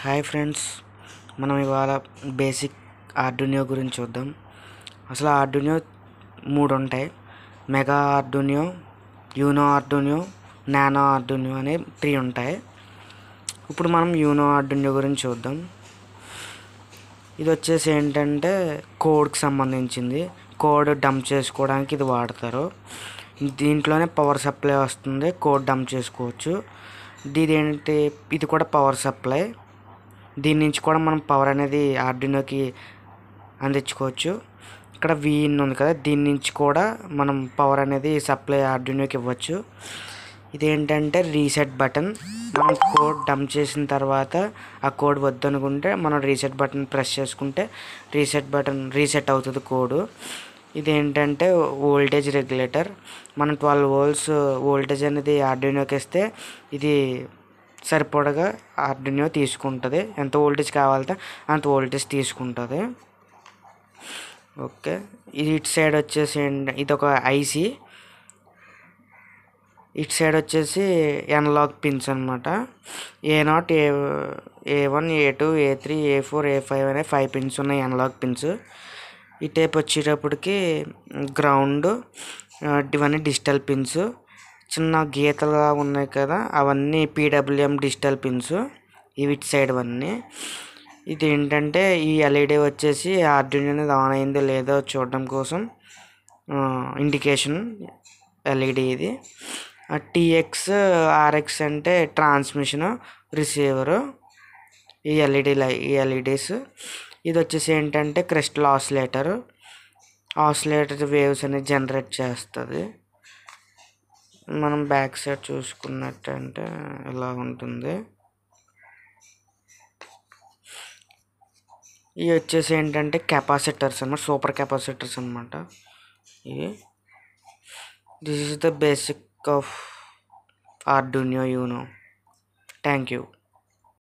Hi friends, మనం ఇవాళ basic ఆర్డునియో గురించి చూద్దాం. అసలు ఆర్డునియో 3 ఉంటాయి. మెగా ఆర్డునియో, యూనో ఆర్డునియో, నానో ఆర్డునియో అనే 3 ఉంటాయి. ఇప్పుడు మనం యూనో ఆర్డునియో గురించి చూద్దాం. ఇది వచ్చేసి ఏంటంటే కోడ్కి సంబంధించింది. కోడ్ డంప్ చేసుకోవడానికి ఇది వాడతారు. దీంట్లోనే పవర్ సప్లై వస్తుంది, కోడ్ డంప్ చేసుకోవచ్చు. ఇది కూడా పవర్ సప్లై. దీని నుంచి కూడా మనం పవర్ అనేది ఆర్డునోకి అందించుకోవచ్చు. ఇక్కడ విఇన్ ఉంది కదా, దీని నుంచి కూడా మనం పవర్ అనేది సప్లై ఆర్డునోకి ఇవ్వచ్చు. ఇదేంటంటే రీసెట్ బటన్. మనం కోడ్ డంప్ చేసిన తర్వాత ఆ కోడ్ వద్దనుకుంటే మనం రీసెట్ బటన్ ప్రెస్ చేసుకుంటే రీసెట్ అవుతుంది కోడ్. ఇదేంటంటే వోల్టేజ్ రెగ్యులేటర్. మనం 12 volts వోల్టేజ్ అనేది ఆర్డునోకి ఇస్తే ఇది సరిపడగా ఆర్డునో తీసుకుంటుంది. ఎంత వోల్టేజ్ కావాలంటే అంత వోల్టేజ్ తీసుకుంటుంది. ఓకే, ఇది ఇటు సైడ్ వచ్చేసి ఇది ఒక ఐసి. ఇటు సైడ్ వచ్చేసి ఎనలాగ్ పిన్స్ అనమాట. A0, A1, A2, A3, A4, A5 అనే 5 పిన్స్ ఉన్నాయి, ఎనలాగ్ పిన్స్. ఈ టైప్ వచ్చేటప్పటికి గ్రౌండ్, ఇవన్నీ డిజిటల్ పిన్స్. చిన్న గీతలుగా ఉన్నాయి కదా, అవన్నీ PWM డిజిటల్ పిన్స్. ఇవి ఇటు సైడ్ అవన్నీ. ఇది ఏంటంటే ఈ ఎల్ఈడి వచ్చేసి ఆర్డునో అనేది ఆన్ అయిందో లేదో చూడడం కోసం ఇండికేషన్ ఎల్ఈడి ఇది. TX, RX అంటే ట్రాన్స్మిషన్, రిసీవరు. ఈ ఎల్ఈడీస్. ఇది వచ్చేసి ఏంటంటే క్రిస్టల్ ఆసిలేటర్ వేవ్స్ అనేది జనరేట్ చేస్తుంది. మనం బ్యాక్ సైడ్ చూసుకున్నట్టంటే ఇలా ఉంటుంది. ఇవి వచ్చేసి ఏంటంటే కెపాసిటర్స్ అన్నమాట, సూపర్ కెపాసిటర్స్ అనమాట. ఇవి this is the basic of Arduino you know. Thank you.